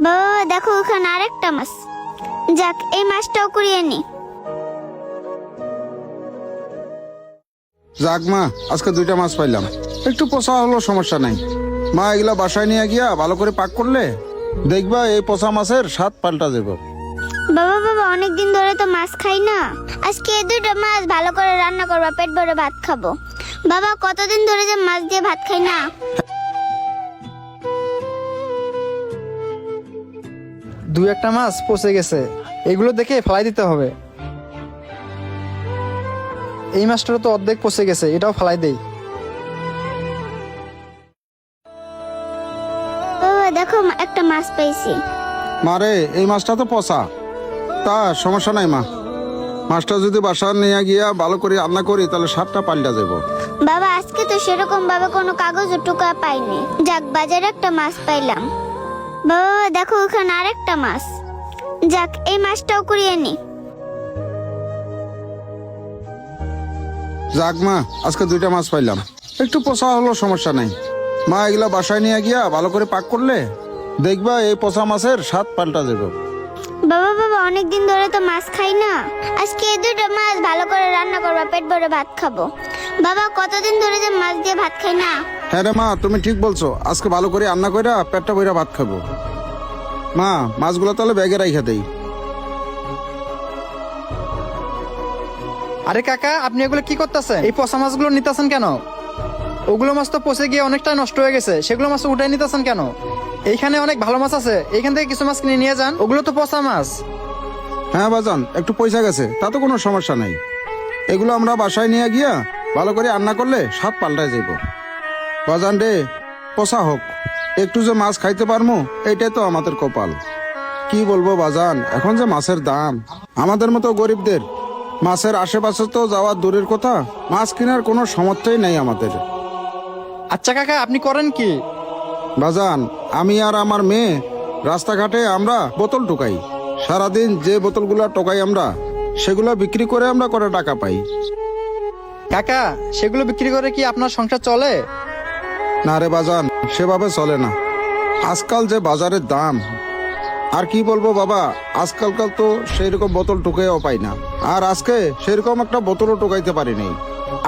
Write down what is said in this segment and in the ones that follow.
বাবা দেখো ওখানে আরেকটা মাছ। যাক, এই মাছটাও কুড়িয়ে নি। যাক মা, আজকে 2টা মাছ পাইলাম। একটু পচা হলো সমস্যা নাই। মা এগুলা বাসায় নিয়ে গিয়া ভালো করে পাক করলে দেখবা এই পচা মাছের স্বাদ পাল্টা দেব। বাবা বাবা অনেকদিন ধরে তো মাছ খাই না, আজকে এই 2টা মাছ ভালো করে রান্না করবা, পেট ভরে ভাত খাবো। বাবা কতদিন ধরে যে মাছ দিয়ে ভাত খাই না। দুই একটা মাছ পচে গেছে, এগুলো দেখে ফেলাই দিতে হবে। এই মাছটা তো অর্ধেক পচে গেছে, এটাও ফেলাই দেই। বাবা দেখো একটা মাছ পেয়েছি। মারে এই মাছটা তো পচা, তা সমস্যা নাই মা। মাছটা যদি বাসা নিয়ে গিয়া ভালো করে রান্না করি তাহলে স্বাদটা পাল্টা দেব। বাবা আজকে তো সেরকম ভাবে কোনো কাগজ টুকা পাইনি। যাক, বাজারে একটা মাছ পাইলাম। বাবা দেখো ওখানে আরেকটা মাছ। যাক, এই মাছটাও কুড়িয়ে নি। যাক মা, আজকে 2টা মাছ পাইলাম। একটু পচা হলো সমস্যা নাই। মা এগুলা বাসায় নিয়ে গিয়া ভালো করে পাক করলে দেখবা এই পচা মাছের স্বাদ পাল্টা দেব। বাবা বাবা অনেকদিন ধরে তো মাছ খাই না, আজকে এই 2টা মাছ ভালো করে রান্না করবা, পেট ভরে ভাত খাবো। বাবা কতদিন ধরে যে মাছ দিয়ে ভাত খাই না। হ্যাঁ রে মা, তুমি ঠিক বলছো। আজকে ভালো করে রান্না কইরা পেটটা ভইরা ভাত খাবো। মা মাছগুলো তাহলে ব্যাগে রাইখা দেই। আরে কাকা, আপনি এগুলো কি করতেছেন? এই পচা মাছগুলো নিতেছেন কেন? ওগুলো মাছ তো পচে গিয়ে অনেকটা নষ্ট হয়ে গেছে, সেগুলো মাছ উঠাই নিতেছেন কেন? এইখানে অনেক ভালো মাছ আছে, এইখান থেকে কিছু মাছ কিনে নিয়ে যান। ওগুলো তো পচা মাছ। হ্যাঁ বাজান, একটু পয়সা গেছে, তা তো কোনো সমস্যা নাই। এগুলো আমরা বাসায় নিয়ে গিয়া ভালো করে রান্না করলে স্বাদ পাল্টায় যাইব। বাজান রে, পচা হোক, একটু যে মাছ খাইতে পারমু এইটাই তো আমাদের কপাল। কি বলবো বাজান, এখন যে মাছের দাম, আমাদের মতো গরিবদের মাছের আশেপাশে তো যাওয়া দূরের কথা, মাছ কেনার কোনো সামর্থ্যই নেই আমাদের। আচ্ছা কাকা, আপনি করেন কি? বাজান, আমি আর আমার মেয়ে রাস্তাঘাটে আমরা বোতল টোকাই। সারাদিন যে বোতলগুলা টোকাই আমরা, সেগুলো বিক্রি করে আমরা করে টাকা পাই। কাকা, সেগুলো বিক্রি করে কি আপনার সংসার চলে? না রে বাজান, সেভাবে চলে না। আজকাল যে বাজারের দাম, আর কি বলবো বাবা, আজকালকাল তো সেই রকম বোতল টোকাইও পাই না। আর আজকে সেরকম একটা বোতলও টোকাইতে পারিনি।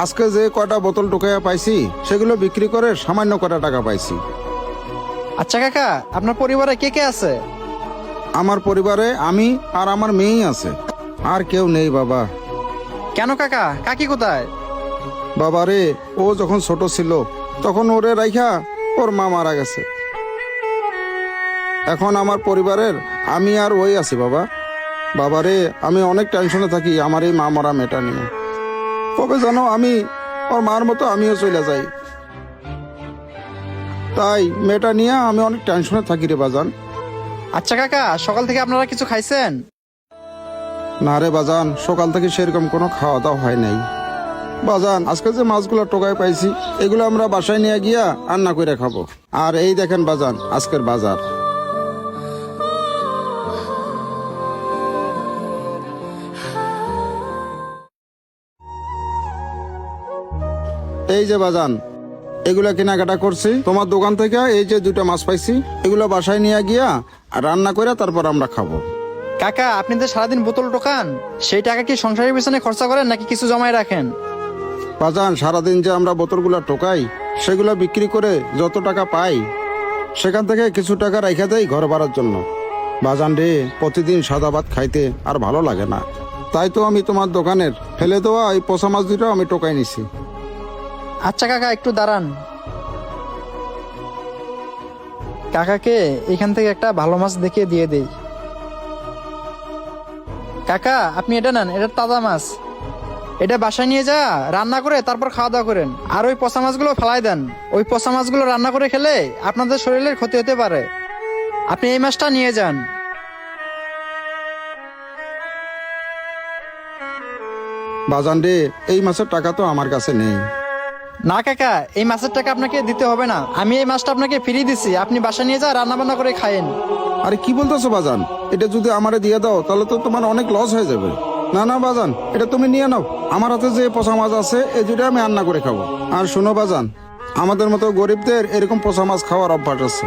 আজকে যে কয়টা বোতল টোকাইয়া পাইছি, সেগুলো বিক্রি করে সামান্য কটা টাকা পাইছি। আচ্ছা কাকা, আপনার পরিবারে কে কে আছে? আমার পরিবারে আমি আর আমার মেয়েই আছে, আর কেউ নেই বাবা। কেন কাকা, কাকি কোথায়? বাবা রে, ও যখন ছোট ছিল তখন ওরে রাইখা ওর মা মারা গেছে। এখন আমার পরিবারের আমি আর ওই আছি বাবা। বাবা রে, আমি অনেক টেনশনে থাকি আমার এই মা মরা মেয়েটা নিয়ে। কবে জানো আমি ওর মার মতো আমিও চলে যাই। তাই মেয়েটা নিয়ে আমি অনেক টেনশনে থাকি রে বাজান। আচ্ছা কাকা, সকাল থেকে আপনারা কিছু খাইছেন? না রে বাজান, সকাল থেকে সেরকম কোনো খাওয়া দাওয়া হয় নাই। বাজান, আজকে যে মাছগুলো টোকায় পাইছি, এগুলো আমরা বাসায় নিয়ে গিয়া রান্না করে খাবো। আর এই দেখেন বাজান, আজকের বাজার। এই যে বাজান, এগুলা কেনাকাটা করছি তোমার দোকান থেকে। এই যে 2টা মাছ পাইছি, এগুলো বাসায় নিয়ে গিয়া রান্না করে তারপর আমরা খাবো। কাকা, আপনি যে সারাদিন বোতল টোকান, সেই টাকা কি সংসারের পিছনে খরচা করেন নাকি কিছু জমায় রাখেন? বাজান, সারাদিন যে আমরা বোতলগুলো টোকাই, সেগুলো বিক্রি করে যত টাকা পাই, সেখান থেকে কিছু টাকা রাইখা দেই ঘর ভাড়ার জন্য। বাজান রে, প্রতিদিন সাদা ভাত খাইতে আর ভালো লাগে না। তাই তো আমি তোমার দোকানের ফেলে দেওয়া এই পচা মাছ 2টা আমি টোকাই নিছি। আচ্ছা কাকা, একটু দাঁড়ান। কাকাকে এখান থেকে একটা ভালো মাছ দেখিয়ে দিয়ে দেই। কাকা, আপনি এটা নেন, এটা তাজা মাছ। এটা বাসায় নিয়ে যা রান্না করে তারপর খাওয়া দাওয়া করেন। আর ওই পচা মাছগুলো ফেলাই দেন। ওই পচা মাছগুলো রান্না করে খেলে আপনাদের শরীরের ক্ষতি হতে পারে। আপনি এই মাছটা নিয়ে যান। বাজান রে, এই মাছের টাকা তো আমার কাছে নেই। না কাকা, এই মাছের টাকা আপনাকে দিতে হবে না, আমি এই মাছটা আপনাকে ফিরিয়ে দিচ্ছি। আপনি বাসা নিয়ে যা রান্না বান্না করে খায়েন। আরে কি বলতেছো বাজান, এটা যদি আমারে দিয়ে দাও তাহলে তো তোমার অনেক লস হয়ে যাবে। না না বাজান, এটা তুমি নিয়ে নাও। আমার হাতে যে পচা মাছ আছে এই 2টা আমি রান্না করে খাবো। আর শোনো বাজান, আমাদের মতো গরিবদের এরকম পচা মাছ খাওয়ার অভ্যাস আছে।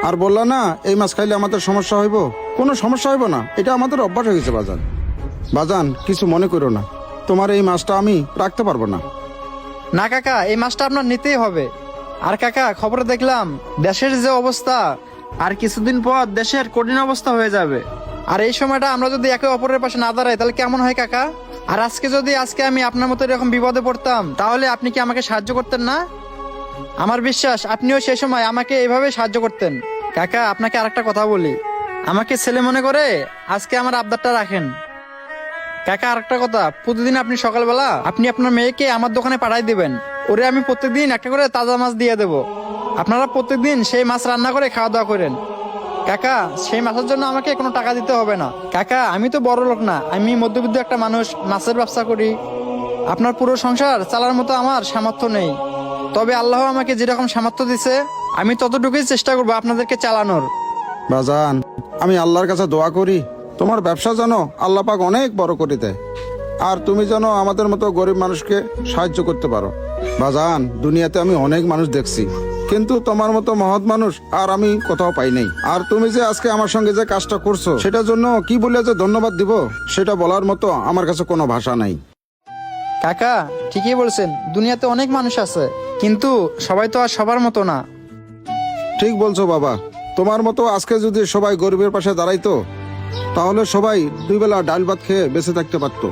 আর বললা না এই মাছ খাইলে আমাদের সমস্যা হইব, কোনো সমস্যা হইব না, এটা আমাদের অভ্যাস হয়ে গেছে বাজান। বাজান কিছু মনে করো না, তোমার এই মাছটা আমি রাখতে পারবো না। না কাকা, এই মাছটা আপনার নিতেই হবে। আর কাকা, খবরে দেখলাম দেশের যে অবস্থা, আর কিছুদিন পর দেশের কঠিন অবস্থা হয়ে যাবে। আর এই সময়টা আমরা যদি একে অপরের পাশে না দাঁড়াই তাহলে কেমন হয় কাকা? আর আজকে আমি আপনার মতো এরকম বিপদে পড়তাম, তাহলে আপনি কি আমাকে সাহায্য করতেন না? আমার বিশ্বাস আপনিও সেই সময় আমাকে এইভাবে সাহায্য করতেন। কাকা, আপনাকে আরেকটা কথা বলি, আমাকে ছেলে মনে করে আজকে আমার আবদারটা রাখেন। কাকা, আরেকটা কথা, প্রতিদিন আপনি সকালবেলা আপনি আপনার মেয়েকে আমার দোকানে পাঠাই দিবেন। ওরে আমি প্রত্যেকদিন একটা করে তাজা মাছ দিয়ে দেব। আপনারা প্রত্যেকদিন সেই মাছ রান্না করে খাওয়া দাওয়া করেন। কাকা, সেই মাছের জন্য আমাকে কোনো টাকা দিতে হবে না। কাকা, আমি তো বড় লোক না, আমি মধ্যবিত্ত একটা মানুষ, মাছের ব্যবসা করি। আপনার পুরো সংসার চালার মতো আমার সামর্থ্য নেই, তবে আল্লাহ আমাকে যেরকম সামর্থ্য দিছে আমি ততটুকুই চেষ্টা করবো আপনাদেরকে চালানোর। বাজান আমি আল্লাহর কাছে দোয়া করি তোমার ব্যবসা যেন আল্লাহ পাক অনেক বড় করে দেয়, আর তুমি যেন আমাদের মতো গরিব মানুষকে সাহায্য করতে পারো। বাজান দুনিয়াতে আমি অনেক মানুষ দেখছি, কিন্তু তোমার মতো মহৎ মানুষ আর আমি কোথাও পাই নাই। আর তুমি যে আজকে আমার সঙ্গে যে কাজটা করছো সেটার জন্য কি বলে যে ধন্যবাদ দিব সেটা বলার মতো আমার কাছে কোনো ভাষা নাই। কাকা, ঠিকই বলছেন, দুনিয়াতে অনেক মানুষ আছে, কিন্তু সবাই তো আর সবার মতো না। ঠিক বলছো বাবা, তোমার মতো আজকে যদি সবাই গরিবের পাশে দাঁড়াইতো তাহলে সবাই দুই বেলা ডাল ভাত খেয়ে বেঁচে থাকতে পারতো।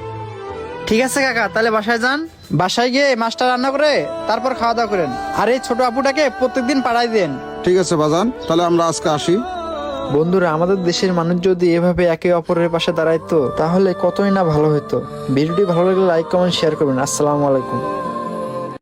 ঠিক আছে কাকা, তাহলে বাসায় যান, বাসায় গিয়ে মাছটা রান্না করে তারপর খাওয়া দাওয়া করেন। আর এই ছোট আপুটাকে প্রত্যেকদিন পাঠাই দেন। ঠিক আছে বাজান, তাহলে আমরা আজকে আসি। বন্ধুরা, আমাদের দেশের মানুষ যদি এভাবে একে অপরের পাশে দাঁড়াইতো তাহলে কতই না ভালো হতো। ভিডিওটি ভালো লাগলে লাইক কমেন্ট শেয়ার করবেন। আসসালামু আলাইকুম।